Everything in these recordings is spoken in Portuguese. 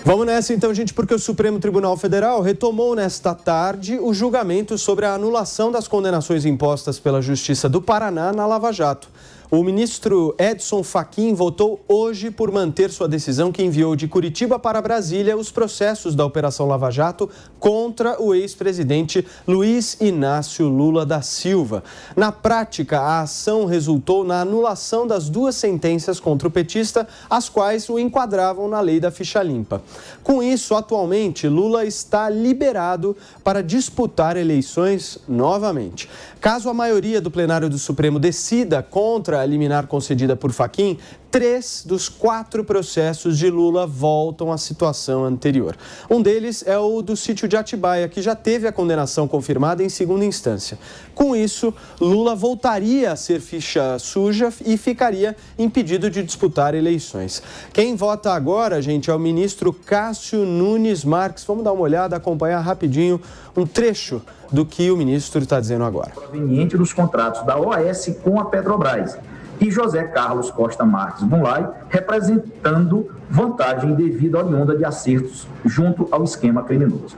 Vamos nessa então, gente, porque o Supremo Tribunal Federal retomou nesta tarde o julgamento sobre a anulação das condenações impostas pela Justiça do Paraná na Lava Jato. O ministro Edson Fachin votou hoje por manter sua decisão que enviou de Curitiba para Brasília os processos da Operação Lava Jato contra o ex-presidente Luiz Inácio Lula da Silva. Na prática, a ação resultou na anulação das duas sentenças contra o petista, as quais o enquadravam na lei da ficha limpa. Com isso, atualmente, Lula está liberado para disputar eleições novamente. Caso a maioria do plenário do Supremo decida contra a liminar concedida por Fachin, 3 dos 4 processos de Lula voltam à situação anterior. Um deles é o do sítio de Atibaia, que já teve a condenação confirmada em segunda instância. Com isso, Lula voltaria a ser ficha suja e ficaria impedido de disputar eleições. Quem vota agora, gente, é o ministro Cássio Nunes Marques. Vamos dar uma olhada, acompanhar rapidinho um trecho do que o ministro está dizendo agora. Proveniente dos contratos da OAS com a Petrobras e José Carlos Costa Marques Bunlai, representando vantagem devida oriunda de acertos junto ao esquema criminoso.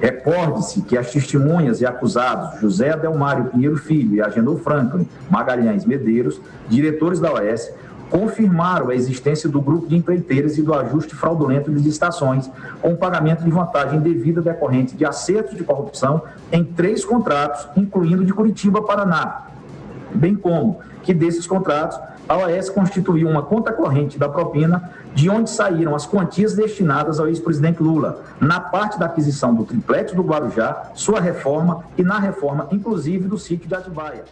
Recorde-se que as testemunhas e acusados José Adelmário Pinheiro Filho e Agenor Franklin Magalhães Medeiros, diretores da OAS, confirmaram a existência do grupo de empreiteiras e do ajuste fraudulento de licitações, com pagamento de vantagem devida decorrente de acertos de corrupção em 3 contratos, incluindo de Curitiba, Paraná, bem como que desses contratos a OAS constituiu uma conta corrente da propina, de onde saíram as quantias destinadas ao ex-presidente Lula, na parte da aquisição do triplex do Guarujá, sua reforma e na reforma, inclusive, do sítio de Atibaia.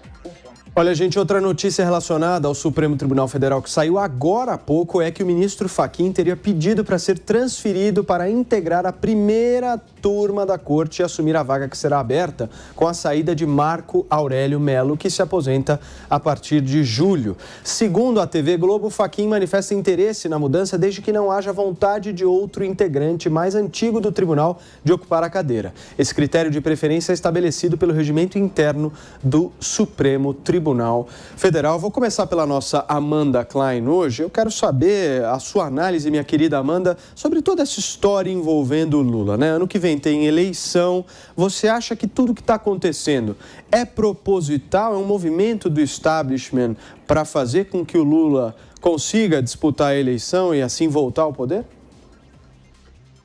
Olha, gente, outra notícia relacionada ao Supremo Tribunal Federal que saiu agora há pouco é que o ministro Fachin teria pedido para ser transferido para integrar a primeira turma da corte e assumir a vaga que será aberta com a saída de Marco Aurélio Melo, que se aposenta a partir de julho. Segundo a TV Globo, Fachin manifesta interesse na mudança desde que não haja vontade de outro integrante mais antigo do tribunal de ocupar a cadeira. Esse critério de preferência é estabelecido pelo regimento interno do Supremo Tribunal Federal. Vou começar pela nossa Amanda Klein hoje. Eu quero saber a sua análise, minha querida Amanda, sobre toda essa história envolvendo o Lula, né? Ano que vem tem eleição. Você acha que tudo que está acontecendo é proposital, é um movimento do establishment para fazer com que o Lula consiga disputar a eleição e assim voltar ao poder?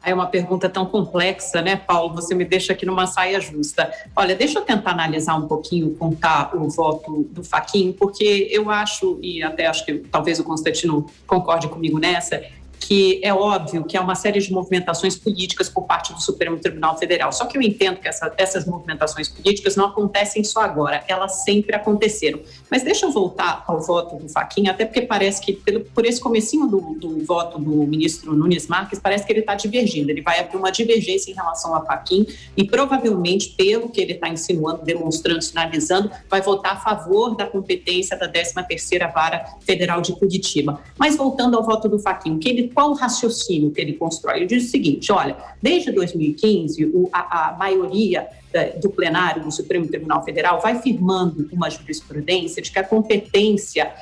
É uma pergunta tão complexa, né, Paulo? Você me deixa aqui numa saia justa. Olha, deixa eu tentar analisar um pouquinho, contar o voto do Fachin, porque eu acho, e até acho que talvez o Constantino concorde comigo nessa, que é óbvio que há uma série de movimentações políticas por parte do Supremo Tribunal Federal. Só que eu entendo que essas movimentações políticas não acontecem só agora, elas sempre aconteceram. Mas deixa eu voltar ao voto do Fachin, até porque parece que, por esse comecinho do voto do ministro Nunes Marques, parece que ele está divergindo. Ele vai abrir uma divergência em relação a Fachin e provavelmente, pelo que ele está insinuando, demonstrando, sinalizando, vai votar a favor da competência da 13ª Vara Federal de Curitiba. Mas voltando ao voto do Fachin, qual o raciocínio que ele constrói? Ele diz o seguinte, olha, desde 2015, a maioria do plenário do Supremo Tribunal Federal vai firmando uma jurisprudência de que a competência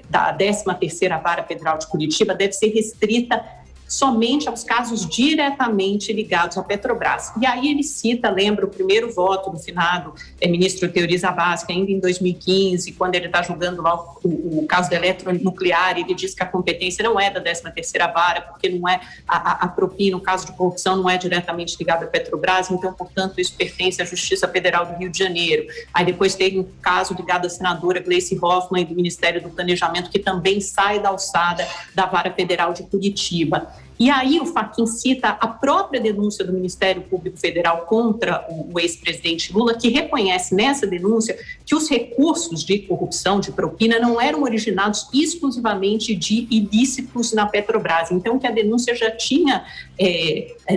da 13ª Vara Federal de Curitiba deve ser restrita somente aos casos diretamente ligados à Petrobras. E aí ele cita, lembra, o primeiro voto do finado ministro Teori Zavascki, ainda em 2015, quando ele está julgando lá o caso da eletronuclear, ele diz que a competência não é da 13ª Vara, porque não é a propina, o caso de corrupção não é diretamente ligado à Petrobras, então, portanto, isso pertence à Justiça Federal do Rio de Janeiro. Aí depois teve um caso ligado à senadora Gleice Hoffmann, do Ministério do Planejamento, que também sai da alçada da Vara Federal de Curitiba. E aí o Fachin cita a própria denúncia do Ministério Público Federal contra o ex-presidente Lula, que reconhece nessa denúncia que os recursos de corrupção, de propina, não eram originados exclusivamente de ilícitos na Petrobras. Então, que a denúncia já tinha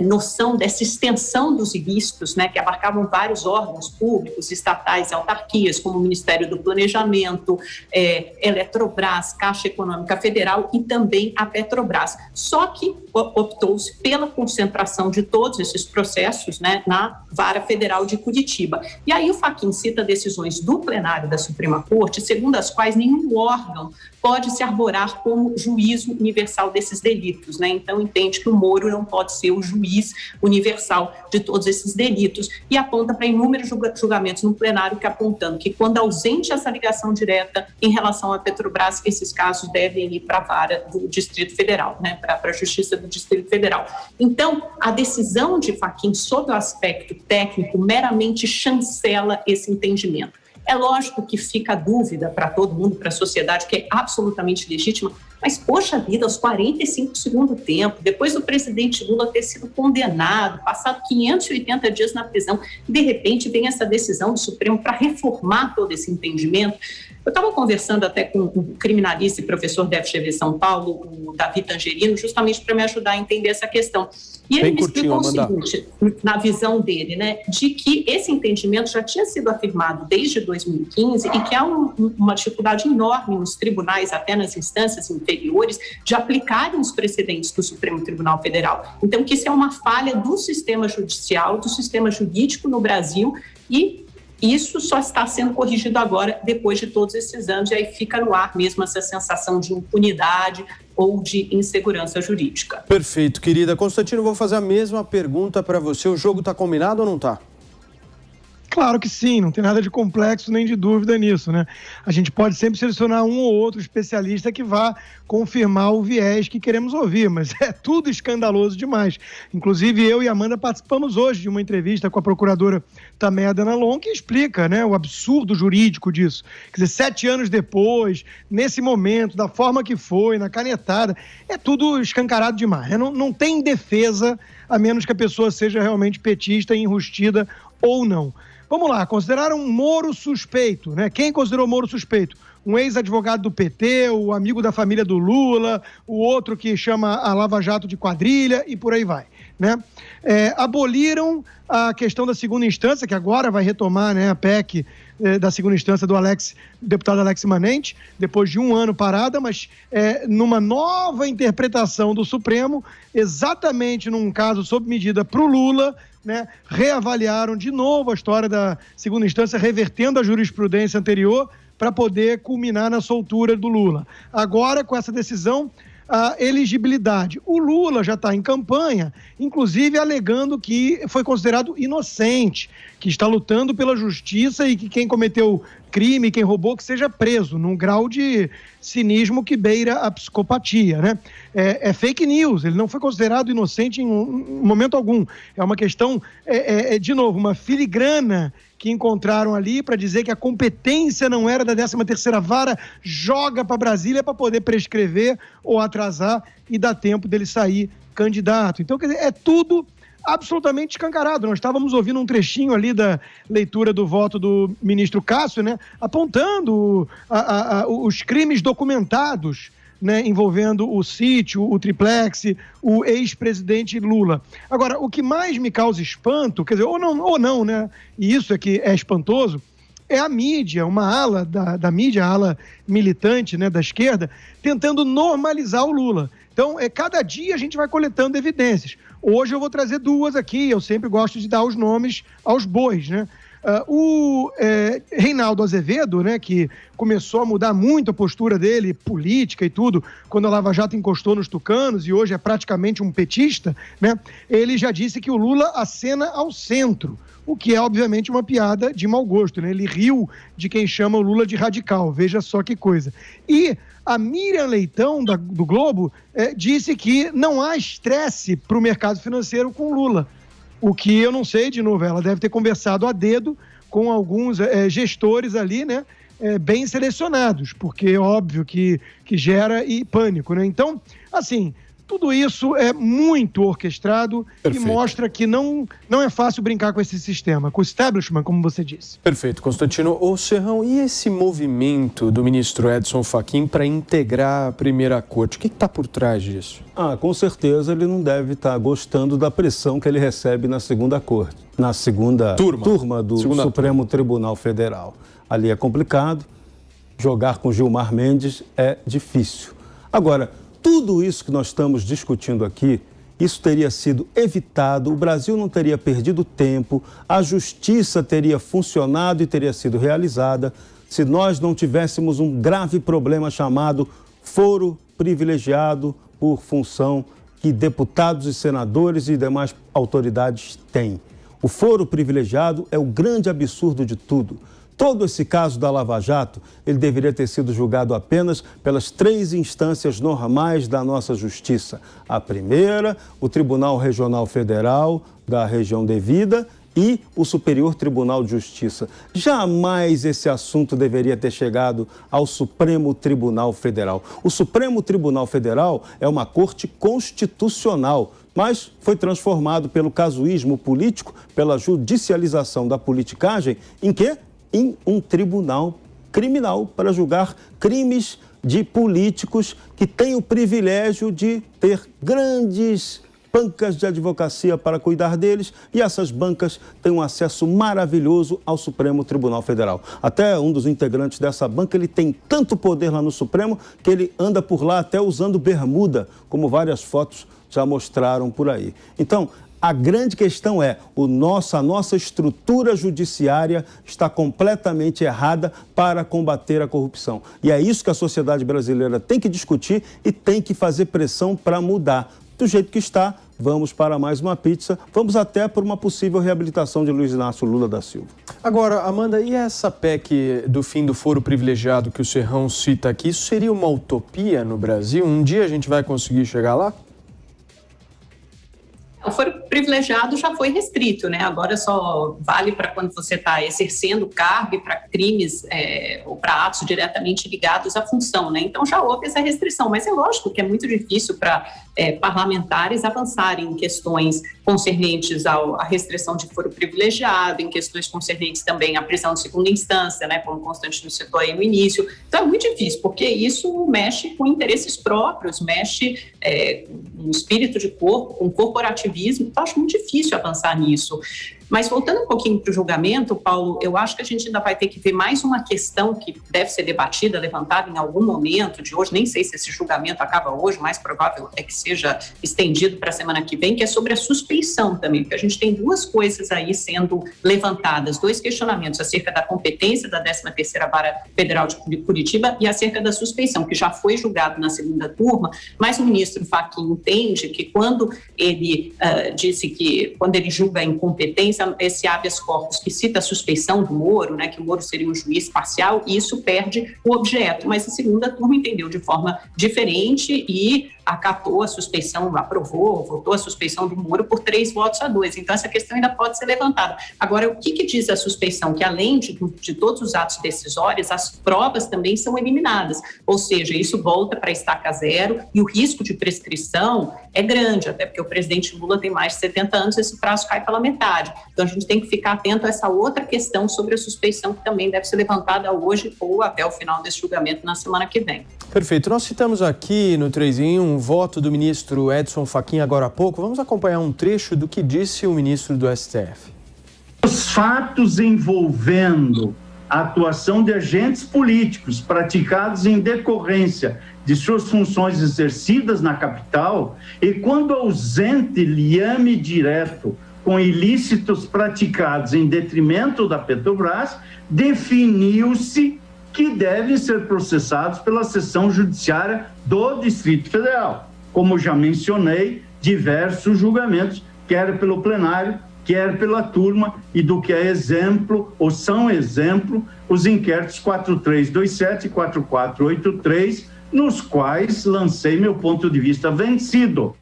noção dessa extensão dos ilícitos, né, que abarcavam vários órgãos públicos, estatais e autarquias, como o Ministério do Planejamento, Eletrobras, Caixa Econômica Federal e também a Petrobras. Só que optou-se pela concentração de todos esses processos, né, na Vara Federal de Curitiba. E aí o Fachin cita decisões do plenário da Suprema Corte, segundo as quais nenhum órgão pode se arborar como juízo universal desses delitos, né? Então entende que o Moro não pode ser o juiz universal de todos esses delitos e aponta para inúmeros julgamentos no plenário que apontando que quando ausente essa ligação direta em relação à Petrobras, esses casos devem ir para a vara do Distrito Federal, né? Para a Justiça do Distrito Federal. Então, a decisão de Fachin sob o aspecto técnico meramente chancela esse entendimento. É lógico que fica a dúvida para todo mundo, para a sociedade, que é absolutamente legítima, mas, poxa vida, aos 45 do segundo tempo, depois do presidente Lula ter sido condenado, passado 580 dias na prisão, de repente vem essa decisão do Supremo para reformar todo esse entendimento. Eu estava conversando até com o criminalista e professor da FGV São Paulo, o Davi Tangerino, justamente para me ajudar a entender essa questão. E ele me explicou o seguinte, na visão dele, né, de que esse entendimento já tinha sido afirmado desde 2015 e que há uma dificuldade enorme nos tribunais, até nas instâncias inferiores, de aplicarem os precedentes do Supremo Tribunal Federal. Então, que isso é uma falha do sistema judicial, do sistema jurídico no Brasil e isso só está sendo corrigido agora, depois de todos esses anos, e aí fica no ar mesmo essa sensação de impunidade ou de insegurança jurídica. Perfeito, querida. Constantino, vou fazer a mesma pergunta para você. O jogo está combinado ou não está? Claro que sim, não tem nada de complexo nem de dúvida nisso, né? A gente pode sempre selecionar um ou outro especialista que vá confirmar o viés que queremos ouvir, mas é tudo escandaloso demais. Inclusive, eu e a Amanda participamos hoje de uma entrevista com a procuradora Tameia Danalon, que explica, né, o absurdo jurídico disso. Quer dizer, 7 anos depois, nesse momento, da forma que foi, na canetada, é tudo escancarado demais. Não tem defesa, a menos que a pessoa seja realmente petista, enrustida ou não. Vamos lá, consideraram Moro suspeito, né? Quem considerou Moro suspeito? Um ex-advogado do PT, o amigo da família do Lula, o outro que chama a Lava Jato de quadrilha e por aí vai, né? Aboliram a questão da segunda instância, que agora vai retomar, né, a PEC da segunda instância do deputado Alex Manente, depois de um ano parada, mas numa nova interpretação do Supremo, exatamente num caso sob medida para o Lula, né, reavaliaram de novo a história da segunda instância, revertendo a jurisprudência anterior para poder culminar na soltura do Lula. Agora, com essa decisão, a elegibilidade. O Lula já está em campanha, inclusive alegando que foi considerado inocente, que está lutando pela justiça e que quem cometeu crime, quem roubou, que seja preso, num grau de cinismo que beira a psicopatia, né? É fake news, ele não foi considerado inocente em momento algum. É uma questão, de novo, uma filigrana que encontraram ali para dizer que a competência não era da 13ª Vara, joga para Brasília para poder prescrever ou atrasar e dar tempo dele sair candidato. Então, quer dizer, é tudo absolutamente escancarado. Nós estávamos ouvindo um trechinho ali da leitura do voto do ministro Cássio, né, apontando os crimes documentados, né, envolvendo o sítio, o triplex, o ex-presidente Lula. Agora, o que mais me causa espanto, quer dizer, ou não, né, e isso é que é espantoso, é a mídia, uma ala da mídia, a ala militante, né, da esquerda, tentando normalizar o Lula. Então, cada dia a gente vai coletando evidências. Hoje eu vou trazer 2 aqui, eu sempre gosto de dar os nomes aos bois, né? O Reinaldo Azevedo, né, que começou a mudar muito a postura dele, política e tudo, quando a Lava Jato encostou nos tucanos e hoje é praticamente um petista, né, ele já disse que o Lula acena ao centro, o que é obviamente uma piada de mau gosto, né? Ele riu de quem chama o Lula de radical, veja só que coisa. E a Miriam Leitão, do Globo, disse que não há estresse para o mercado financeiro com o Lula. O que eu não sei, de novo, ela deve ter conversado a dedo com alguns gestores ali, né, bem selecionados, porque é óbvio que gera pânico, né? Então, assim, tudo isso é muito orquestrado. Perfeito. E mostra que não é fácil brincar com esse sistema, com o establishment, como você disse. Perfeito, Constantino. Ô, Serrão, e esse movimento do ministro Edson Fachin para integrar a primeira corte? O que está por trás disso? Com certeza ele não deve estar gostando da pressão que ele recebe na segunda corte, na segunda turma do Supremo Tribunal Federal. Ali é complicado, jogar com Gilmar Mendes é difícil. Agora, tudo isso que nós estamos discutindo aqui, isso teria sido evitado, o Brasil não teria perdido tempo, a justiça teria funcionado e teria sido realizada se nós não tivéssemos um grave problema chamado foro privilegiado por função que deputados e senadores e demais autoridades têm. O foro privilegiado é o grande absurdo de tudo. Todo esse caso da Lava Jato, ele deveria ter sido julgado apenas pelas 3 instâncias normais da nossa justiça. A primeira, o Tribunal Regional Federal da região devida e o Superior Tribunal de Justiça. Jamais esse assunto deveria ter chegado ao Supremo Tribunal Federal. O Supremo Tribunal Federal é uma corte constitucional, mas foi transformado pelo casuísmo político, pela judicialização da politicagem, em quê? Em um tribunal criminal para julgar crimes de políticos que têm o privilégio de ter grandes bancas de advocacia para cuidar deles, e essas bancas têm um acesso maravilhoso ao Supremo Tribunal Federal. Até um dos integrantes dessa banca, ele tem tanto poder lá no Supremo que ele anda por lá até usando bermuda, como várias fotos já mostraram por aí. Então, a grande questão é, a nossa estrutura judiciária está completamente errada para combater a corrupção. E é isso que a sociedade brasileira tem que discutir e tem que fazer pressão para mudar. Do jeito que está, vamos para mais uma pizza, vamos até por uma possível reabilitação de Luiz Inácio Lula da Silva. Agora, Amanda, e essa PEC do fim do foro privilegiado que o Serrão cita aqui, isso seria uma utopia no Brasil? Um dia a gente vai conseguir chegar lá? O foro privilegiado já foi restrito, né? Agora só vale para quando você está exercendo o cargo e para crimes ou para atos diretamente ligados à função, né? Então já houve essa restrição, mas é lógico que é muito difícil para parlamentares avançarem em questões concernentes à restrição de foro privilegiado, em questões concernentes também à prisão de segunda instância, né? Como o Constantino citou aí no início. Então é muito difícil, porque isso mexe com interesses próprios, mexe no espírito de corpo, com corporativismo. Então acho muito difícil avançar nisso. Mas voltando um pouquinho para o julgamento, Paulo, eu acho que a gente ainda vai ter que ver mais uma questão que deve ser debatida, levantada em algum momento de hoje, nem sei se esse julgamento acaba hoje, mais provável é que seja estendido para a semana que vem, que é sobre a suspeição também, porque a gente tem 2 coisas aí sendo levantadas, 2 questionamentos acerca da competência da 13ª Vara Federal de Curitiba e acerca da suspeição, que já foi julgado na segunda turma, mas o ministro Fachin entende que quando ele disse que, quando ele julga a incompetência, esse habeas corpus que cita a suspeição do Moro, né, que o Moro seria um juiz parcial, e isso perde o objeto. Mas a segunda turma entendeu de forma diferente e acatou a suspeição, votou a suspeição do Moro por 3-2. Então, essa questão ainda pode ser levantada. Agora, o que diz a suspeição? Que além de todos os atos decisórios, as provas também são eliminadas. Ou seja, isso volta para a estaca zero e o risco de prescrição é grande, até porque o presidente Lula tem mais de 70 anos, esse prazo cai pela metade. Então, a gente tem que ficar atento a essa outra questão sobre a suspeição, que também deve ser levantada hoje ou até o final desse julgamento na semana que vem. Perfeito. Nós citamos aqui no 3 em 1 voto do ministro Edson Fachin agora há pouco. Vamos acompanhar um trecho do que disse o ministro do STF. Os fatos envolvendo a atuação de agentes políticos praticados em decorrência de suas funções exercidas na capital e quando ausente liame direto com ilícitos praticados em detrimento da Petrobras, definiu-se que devem ser processados pela seção judiciária do Distrito Federal. Como já mencionei, diversos julgamentos, quer pelo plenário, quer pela turma, e do que é exemplo, ou são exemplo, os inquéritos 4327 e 4483, nos quais lancei meu ponto de vista vencido.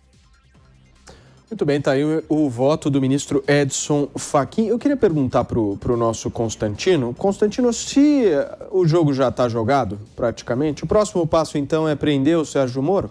Muito bem, tá aí o voto do ministro Edson Fachin. Eu queria perguntar para o nosso Constantino. Constantino, se o jogo já está jogado, praticamente, o próximo passo, então, é prender o Sérgio Moro?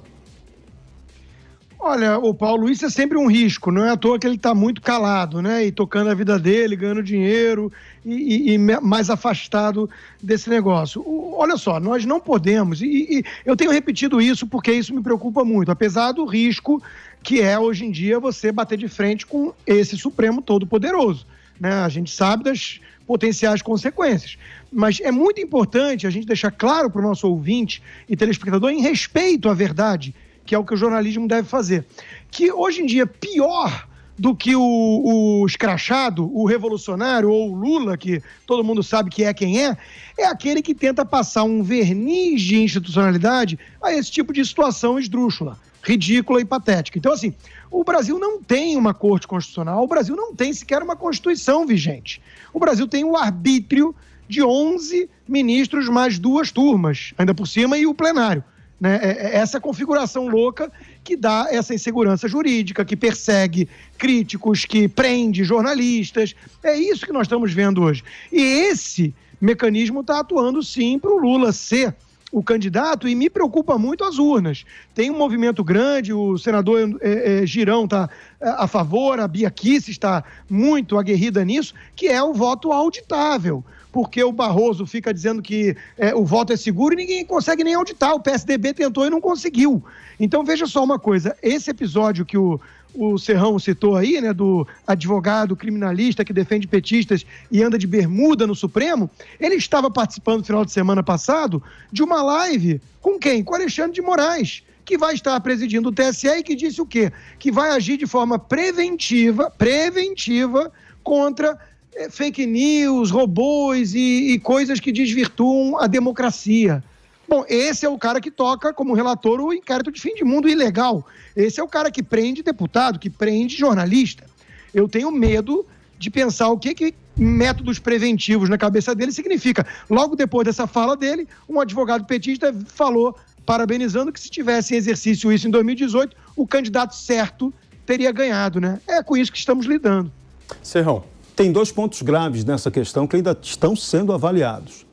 Olha, o Paulo, isso é sempre um risco. Não é à toa que ele está muito calado, né? E tocando a vida dele, ganhando dinheiro e mais afastado desse negócio. Olha só, nós não podemos, e eu tenho repetido isso porque isso me preocupa muito, apesar do risco que é, hoje em dia, você bater de frente com esse Supremo todo-poderoso, né? A gente sabe das potenciais consequências. Mas é muito importante a gente deixar claro para o nosso ouvinte e telespectador, em respeito à verdade, que é o que o jornalismo deve fazer. Que hoje em dia, pior do que o escrachado, o revolucionário ou o Lula, que todo mundo sabe que é quem é aquele que tenta passar um verniz de institucionalidade a esse tipo de situação esdrúxula, ridícula e patética. Então, assim, o Brasil não tem uma corte constitucional, o Brasil não tem sequer uma constituição vigente. O Brasil tem o arbítrio de 11 ministros mais 2 turmas, ainda por cima, e o plenário. Né? Essa configuração louca que dá essa insegurança jurídica, que persegue críticos, que prende jornalistas. É isso que nós estamos vendo hoje. E esse mecanismo está atuando, sim, para o Lula ser o candidato, e me preocupa muito as urnas. Tem um movimento grande, o senador Girão está a favor, a Bia Kicis está muito aguerrida nisso, que é o voto auditável. Porque o Barroso fica dizendo que o voto é seguro e ninguém consegue nem auditar. O PSDB tentou e não conseguiu. Então, veja só uma coisa. Esse episódio que o Serrão citou aí, né, do advogado criminalista que defende petistas e anda de bermuda no Supremo, ele estava participando no final de semana passado de uma live com quem? Com Alexandre de Moraes, que vai estar presidindo o TSE e que disse o quê? Que vai agir de forma preventiva contra fake news, robôs e coisas que desvirtuam a democracia. Bom, esse é o cara que toca como relator o inquérito de fim de mundo ilegal. Esse é o cara que prende deputado, que prende jornalista. Eu tenho medo de pensar o que métodos preventivos na cabeça dele significa. Logo depois dessa fala dele, um advogado petista falou, parabenizando, que se tivesse em exercício isso em 2018, o candidato certo teria ganhado, né? É com isso que estamos lidando. Serrão. Tem 2 pontos graves nessa questão que ainda estão sendo avaliados.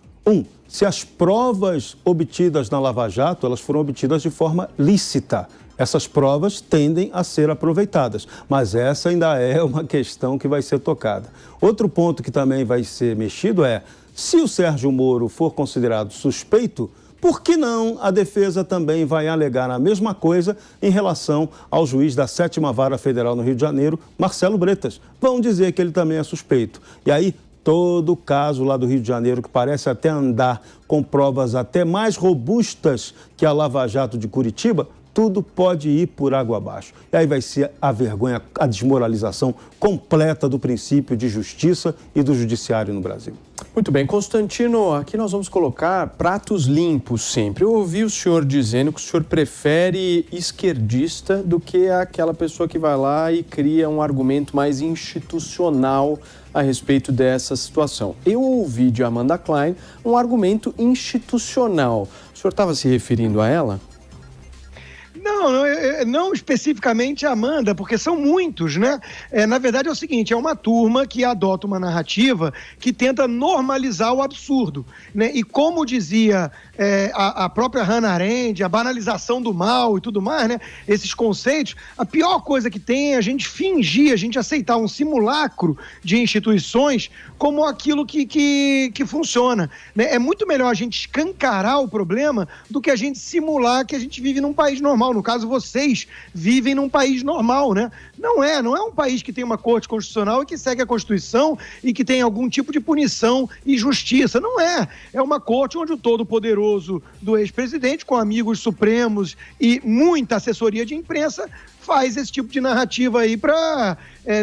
Se as provas obtidas na Lava Jato, elas foram obtidas de forma lícita. Essas provas tendem a ser aproveitadas, mas essa ainda é uma questão que vai ser tocada. Outro ponto que também vai ser mexido é, se o Sérgio Moro for considerado suspeito, por que não a defesa também vai alegar a mesma coisa em relação ao juiz da 7ª Vara Federal no Rio de Janeiro, Marcelo Bretas? Vão dizer que ele também é suspeito. E aí, todo o caso lá do Rio de Janeiro, que parece até andar com provas até mais robustas que a Lava Jato de Curitiba, tudo pode ir por água abaixo. E aí vai ser a vergonha, a desmoralização completa do princípio de justiça e do judiciário no Brasil. Muito bem, Constantino, aqui nós vamos colocar pratos limpos sempre. Eu ouvi o senhor dizendo que o senhor prefere esquerdista do que aquela pessoa que vai lá e cria um argumento mais institucional a respeito dessa situação. Eu ouvi de Amanda Klein um argumento institucional. O senhor estava se referindo a ela? Não especificamente a Amanda, porque são muitos, né? Na verdade é o seguinte, é uma turma que adota uma narrativa que tenta normalizar o absurdo, né? E como dizia a própria Hannah Arendt, a banalização do mal e tudo mais, né? Esses conceitos, a pior coisa que tem é a gente fingir, a gente aceitar um simulacro de instituições como aquilo que funciona, né? É muito melhor a gente escancarar o problema do que a gente simular que a gente vive num país normal. No caso, vocês vivem num país normal, né? Não é um país que tem uma corte constitucional e que segue a Constituição e que tem algum tipo de punição e justiça. Não é. É uma corte onde o todo-poderoso do ex-presidente, com amigos supremos e muita assessoria de imprensa, faz esse tipo de narrativa aí para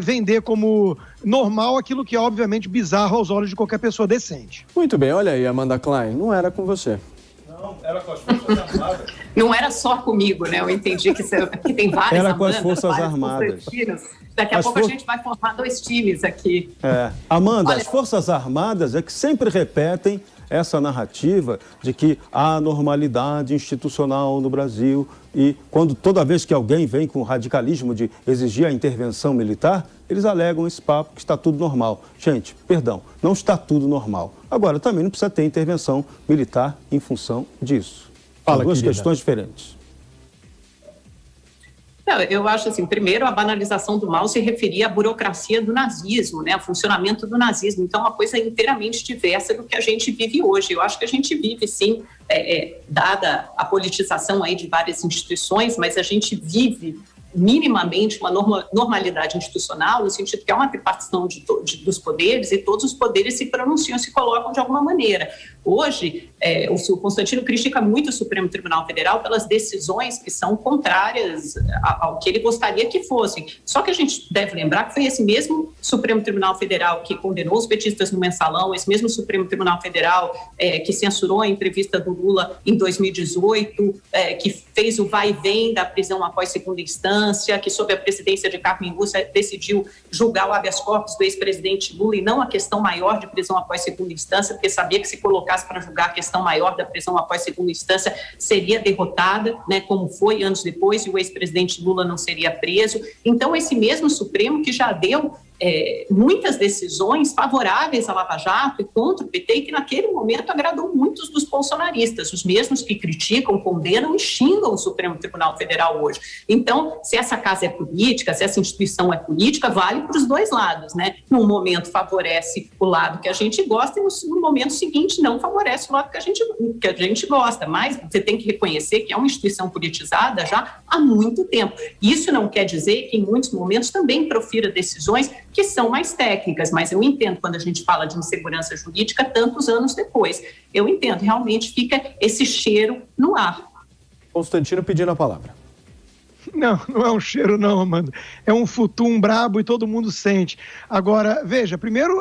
vender como normal aquilo que é, obviamente, bizarro aos olhos de qualquer pessoa decente. Muito bem, olha aí, Amanda Klein, não era com você. Não, era com as Forças Armadas. Não era só comigo, né? Eu entendi que tem várias Era com as Amandas, Forças Armadas. Daqui a pouco a gente vai formar 2 times aqui. Amanda, as Forças Armadas é que sempre repetem essa narrativa de que há normalidade institucional no Brasil e toda vez que alguém vem com o radicalismo de exigir a intervenção militar, eles alegam esse papo que está tudo normal. Gente, perdão, não está tudo normal. Agora, também não precisa ter intervenção militar em função disso. São duas questões diferentes. Eu acho assim, primeiro, a banalização do mal se referia à burocracia do nazismo, né, ao funcionamento do nazismo. Então, é uma coisa inteiramente diversa do que a gente vive hoje. Eu acho que a gente vive, sim, dada a politização aí de várias instituições, mas a gente vive minimamente uma normalidade institucional, no sentido que há uma tripartição dos poderes e todos os poderes se pronunciam, se colocam de alguma maneira. Hoje, o Constantino critica muito o Supremo Tribunal Federal pelas decisões que são contrárias ao que ele gostaria que fossem. Só que a gente deve lembrar que foi esse mesmo Supremo Tribunal Federal que condenou os petistas no Mensalão, esse mesmo Supremo Tribunal Federal que censurou a entrevista do Lula em 2018, que fez o vai e vem da prisão após segunda instância, que sob a presidência de Carmen Lúcia decidiu julgar o habeas corpus do ex-presidente Lula e não a questão maior de prisão após segunda instância, porque sabia que se colocasse para julgar a questão maior da prisão após segunda instância seria derrotada, né, como foi anos depois, e o ex-presidente Lula não seria preso. Então, esse mesmo Supremo que já deu muitas decisões favoráveis à Lava Jato e contra o PT, e que naquele momento agradou muitos dos bolsonaristas, os mesmos que criticam, condenam e xingam o Supremo Tribunal Federal hoje. Então, se essa casa é política, se essa instituição é política, vale para os dois lados, né? Num momento favorece o lado que a gente gosta e no momento seguinte não favorece o lado que a gente gosta, mas você tem que reconhecer que é uma instituição politizada já há muito tempo. Isso não quer dizer que em muitos momentos também profira decisões que são mais técnicas, mas eu entendo quando a gente fala de insegurança jurídica tantos anos depois. Eu entendo, realmente fica esse cheiro no ar. Constantino pedindo a palavra. Não é um cheiro não, Amanda. É um futum brabo e todo mundo sente. Agora, veja, primeiro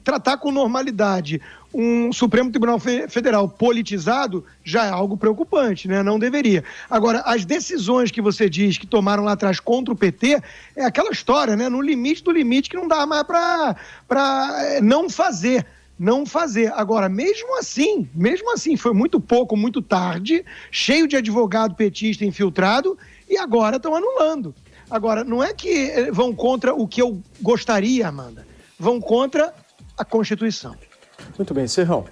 tratar com normalidade um Supremo Tribunal Federal politizado já é algo preocupante, né? Não deveria. Agora, as decisões que você diz que tomaram lá atrás contra o PT, é aquela história, né? No limite do limite que não dá mais para não fazer. Agora, mesmo assim, foi muito pouco, muito tarde, cheio de advogado petista infiltrado, e agora estão anulando. Agora, não é que vão contra o que eu gostaria, Amanda, vão contra a Constituição. Muito bem, Serrão.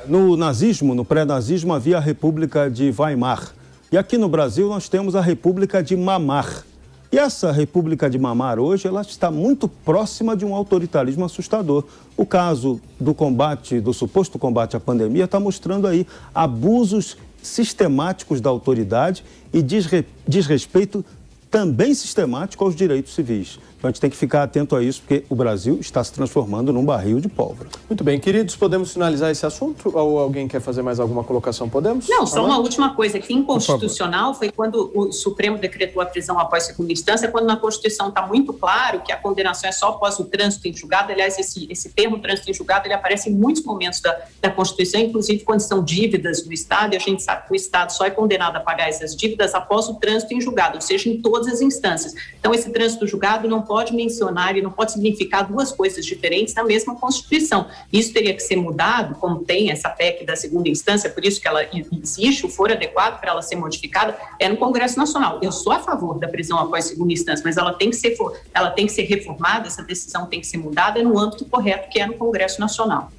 No nazismo, no pré-nazismo, havia a República de Weimar. E aqui no Brasil nós temos a República de Mamar. E essa República de Mamar hoje, ela está muito próxima de um autoritarismo assustador. O caso do suposto combate à pandemia está mostrando aí abusos sistemáticos da autoridade e desrespeito também sistemático aos direitos civis. Então a gente tem que ficar atento a isso, porque o Brasil está se transformando num barril de pólvora. Muito bem, queridos, podemos finalizar esse assunto? Ou alguém quer fazer mais alguma colocação? Podemos? Não, só uma última coisa, que inconstitucional foi quando o Supremo decretou a prisão após segunda instância, quando na Constituição está muito claro que a condenação é só após o trânsito em julgado. Aliás, esse termo trânsito em julgado, ele aparece em muitos momentos da Constituição, inclusive quando são dívidas do Estado, e a gente sabe que o Estado só é condenado a pagar essas dívidas após o trânsito em julgado, ou seja, em todas as instâncias. Então, esse trânsito julgado não pode mencionar e não pode significar duas coisas diferentes na mesma Constituição. Isso teria que ser mudado, como tem essa PEC da segunda instância, por isso que ela existe, o foro adequado para ela ser modificada é no Congresso Nacional. Eu sou a favor da prisão após segunda instância, mas ela tem que ser reformada, essa decisão tem que ser mudada no âmbito correto, que é no Congresso Nacional.